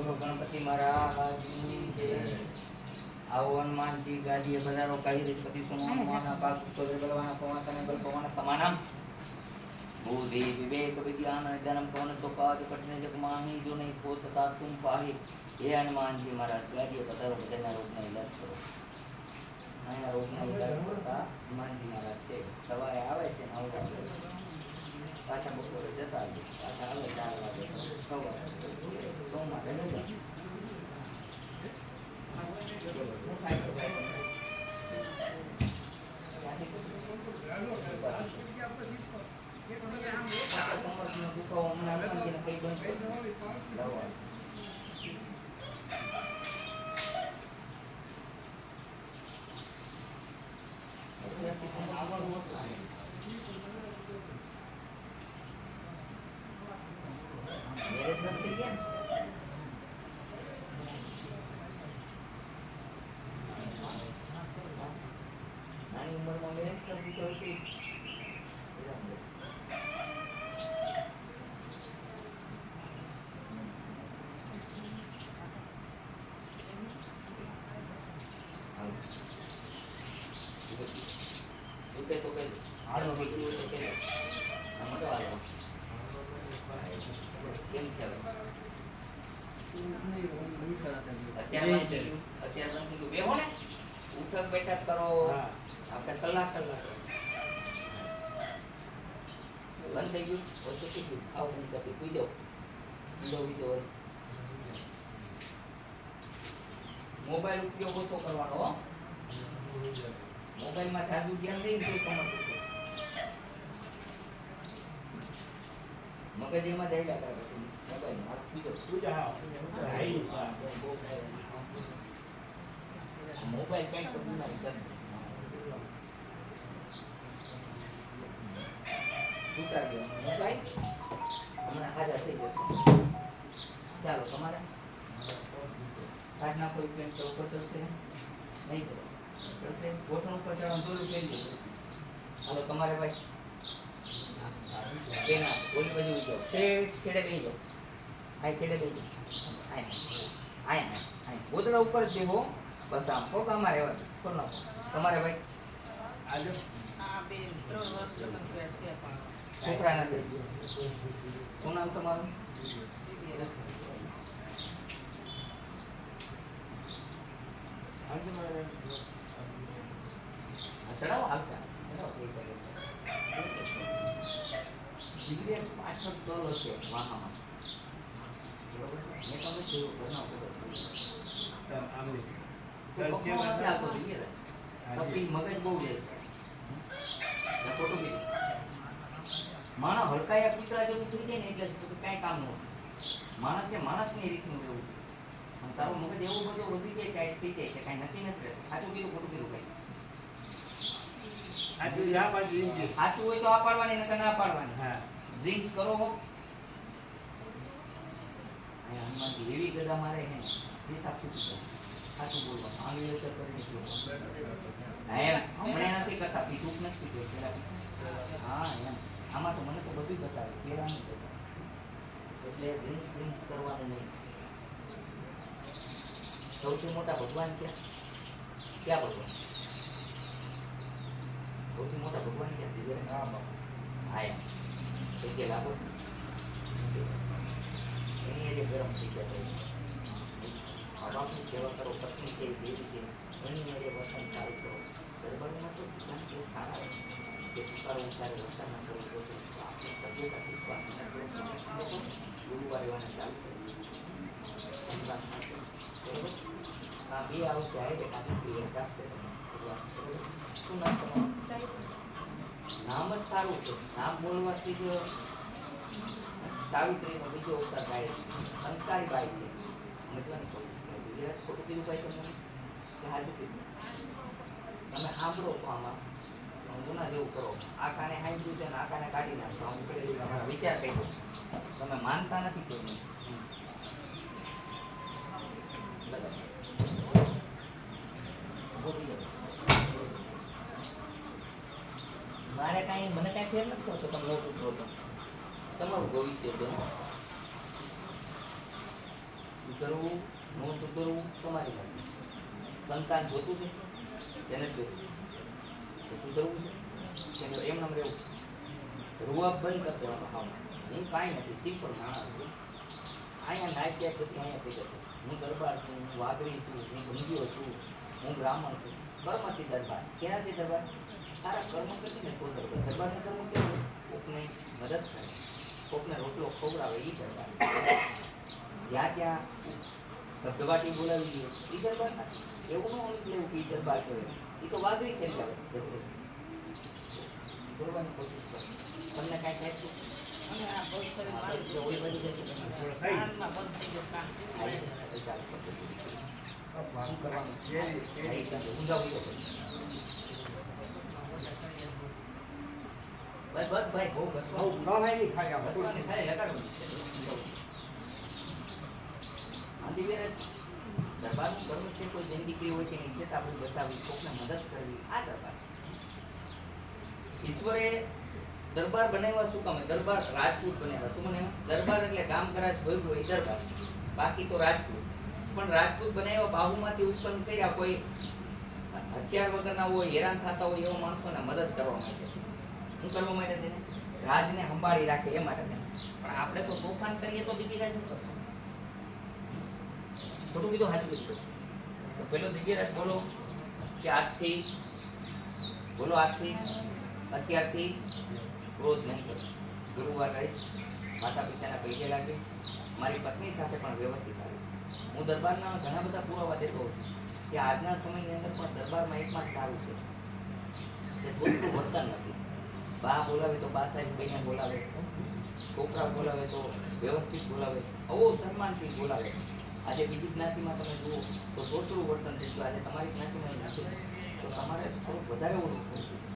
ગણપતિ મહારાજની જય. આવો હનુમાનજી ગાદીએ પધારો કાઈ દેશપતિ સોમાના પાસ ઉત્તર બલવાના પવન બલ પવન સમાનમ બુદ્ધિ વિવેક વિज्ञान जन्म कौन सो काज कठिन जग माही जो नहीं पोतता तुम पाही हे हनुमानजी महाराज गादीए पधारो બધાના રોગના ઈલાજ કરો. અહીંયા રોગના ઈલાજ કરતા હનુમાનજી મહારાજ છે. સવારે આવે છે 9 વાગે પાછા બપોરે જતા આવે પાછા આવે 4 વાગે સવારે સોમવારે રજા. નાની ઉંમરમાં મેરેજ કરી દીધો હતી. તો કે હાલો બીજું તો કે મતો હાલો કેમ છે અત્યારે બંધ બેહો ને ઉઠક બેઠક કરો આપણે કલાક બંધ થઈ ગયું ઓછું થઈ ગયું આવું બંધ કરી પી જાઓ બીજો મોબાઈલ ઉપયોગ ઓછો કરવાનો હો. મોબાઈલમાં જાજુ ધ્યાન દઈ ને તમારે મગજ એમાં જાય કરે મોબાઈલમાં હાથ પીજો મોબાઈલ કઈ તો બીમારી કરે ઉતાર દો મોબાઈલ હમણાં હાજર થઈ જશે. ચાલો તમારે આજના કોઈ પ્લેન તો ઉપર થશે નહીં કરો ગોઠણ ઉપર ચડવાનું દોરું કરી દો. હાલો તમારે ભાઈ એના ઓલી બાજુ જાઓ છેડે બેસી જાઓ આ છેડે બેસી જાઓ આયા ગોદડા ઉપર જ બેહો બસ આમ પગ આમાં રહેવા ખોલ નાખો. તમારે ભાઈ આજો છોકરા નથી શું નામ તમારું? ચડાવો આવતા ડિગ્રી પાછળ દોર હશે વાહામાં બરોબર મેં તમને જોયું ઘરના મગજ બહુ જાય છે માણસ હલકાયા કૂતરા જેવું થઈ જાય ને એટલે પછી કાંઈ કામ ન હોય. માણસે માણસની રીતનું એવું તારું મગજ એવું બધું વધી જાય કાંઈ થઈ જાય કે કાંઈ નક્કી નથી રહેતું. સાચું કીધું ખોટું કીધું કઈ સાચું હોય તો આ પાડવાની નકર ના પાડવાની. હા ડ્રિંક્સ કરો હનુમાનજી એવી ગદા મારે હે હિસાબ પૂછો સાચું બોલવા આંગળી અસર કરી હમણાં નથી કરતા પીધું નથી પીધું. હા એમ આમાં તો મને તો બધું બતાવે પેલા નહીં બતાવે એટલે ડ્રિંક્સ કરવાનું નહીં. સૌથી મોટા ભગવાન ક્યાં ભગવાન સૌથી મોટા ભગવાન ક્યાં હા એમ જગ્યા લાગો એની આજે ગરમ થઈ ગયા બાપની સેવા કરો પત્ની છે દેવી છે એની આજે વર્તન સારું કરો દરબારમાં તો સિદ્ધાંત બહુ સારા કે સ્વીકારવું ત્યારે વર્તન ન કરવું જોઈએ. આપણે સભ્યતા શીખવા ગુરુવારે રહેવાને ચાલુ કરવું બરોબર બે આવશે આવે કે કાંઈ ક્લિયર રાખશે શું નામ તમારું? નામ જ સારું છે. નામ બોલવાથી જ સાવિત્રીનો બીજો અવતાર થાય સંસ્કારી બાઈ છે. સમજવાની કોશિશ કરો. ગુજરાત ખોટું કીધું ભાઈ તમને કે હાજુ કીધું તમે સાંભળો તો આમાં ગુના જેવું કરો. આ કાને સાંભળ્યું છે ને આ કાને કાઢી નાખો. આમ તમારા વિચાર કહી દો. તમે માનતા નથી કોઈ મારે કાંઈ મને કાંઈ ફેર નથી થતો. તમે એવું પૂછો તો તમારું ભવિષ્ય છે સુધરવું ન સુધરવું તમારી પાસે. સંતાન જોતું છે તેને જોતું તો સુધરવું છે કે એમ નામ રહેવું. રૂઆબ બંધ કરી દેવાનો. હા હું કાંઈ નથી, સિમ્પલ માણસ છું. અહીંયા નાચ્યા પછી અહીંયા થઈ જશે. હું દરબાર છું, હું વાઘરી છું, હું ભંગીઓ છું, હું બ્રાહ્મણ છું. કર્મથી દરબાર. કેનાથી દરબાર? સારા કર્મ કરીને તો દરબાર. દરબારનું કર્મ કેવું? કોકને મદદ કરે, કોકને રોટલો ખવડાવે એ દરબાર. જ્યાં ત્યાં ધબધબાટી બોલાવી દઈએ એ દરબાર નથી. એવું ન હોવું લેવું કે એ દરબાર કહેવાય. એ તો વાઘરી કરી આવે. બોલવાની કોશિશ કરો. તમને કાંઈ થાય છે? બસ ભાઈ બહુ દરબારનું કર્મ છે. કોઈ બેન દીકરી હોય તેની ઇજ્જત આપણી બચાવવી, કોકને મદદ કરવી, આ દરબાર. ઈશ્વરે દરબાર બનાવ્યા શું કામ? દરબાર રાજપૂત બનાવ્યા. શું બનાવ્યા? દરબાર એટલે કામ કરાશ ભોગવું હોય દરબાર, બાકી તો રાજપૂત. પણ રાજપૂત બનાવ્યા બાહુમાંથી ઉત્પન્ન કર્યા. કોઈ હથિયાર વગરના હોય, હેરાન થતા હોય એવા માણસોને મદદ કરવા માટે. શું કરવા માટે તેને? રાજને સંભાળી રાખે એ માટે. પણ આપણે તો તોફાન કરીએ તો બીજી રાજ શું કરશું? ખોટું કીધું, સાચું કીધું? તો પેલો દિવ્યરાજ બોલો કે આજથી અત્યારથી ક્રોધ નહીં કરો. ગુરુવાર રહીશ, માતા પિતાના પૈસે લાગીશ, મારી પત્ની સાથે પણ વ્યવસ્થિત આવીશ. હું દરબારના ઘણા બધા પુરાવા દેતો હોઉં છું કે આજના સમયની અંદર પણ દરબારમાં એકમાં સારું છે કે પોતાનું વર્તન નથી. બા બોલાવે તો બા સાહેબ કહીને બોલાવે, છોકરા બોલાવે તો વ્યવસ્થિત બોલાવે, આવો સન્માનથી બોલાવે. આજે બીજી જ્ઞાતિમાં તમે જુઓ તો થોડું વર્તન થઈ ગયું. આજે તમારી જ્ઞાતિમાં નથી તો તમારે થોડુંક વધારે ઓળખ થવું.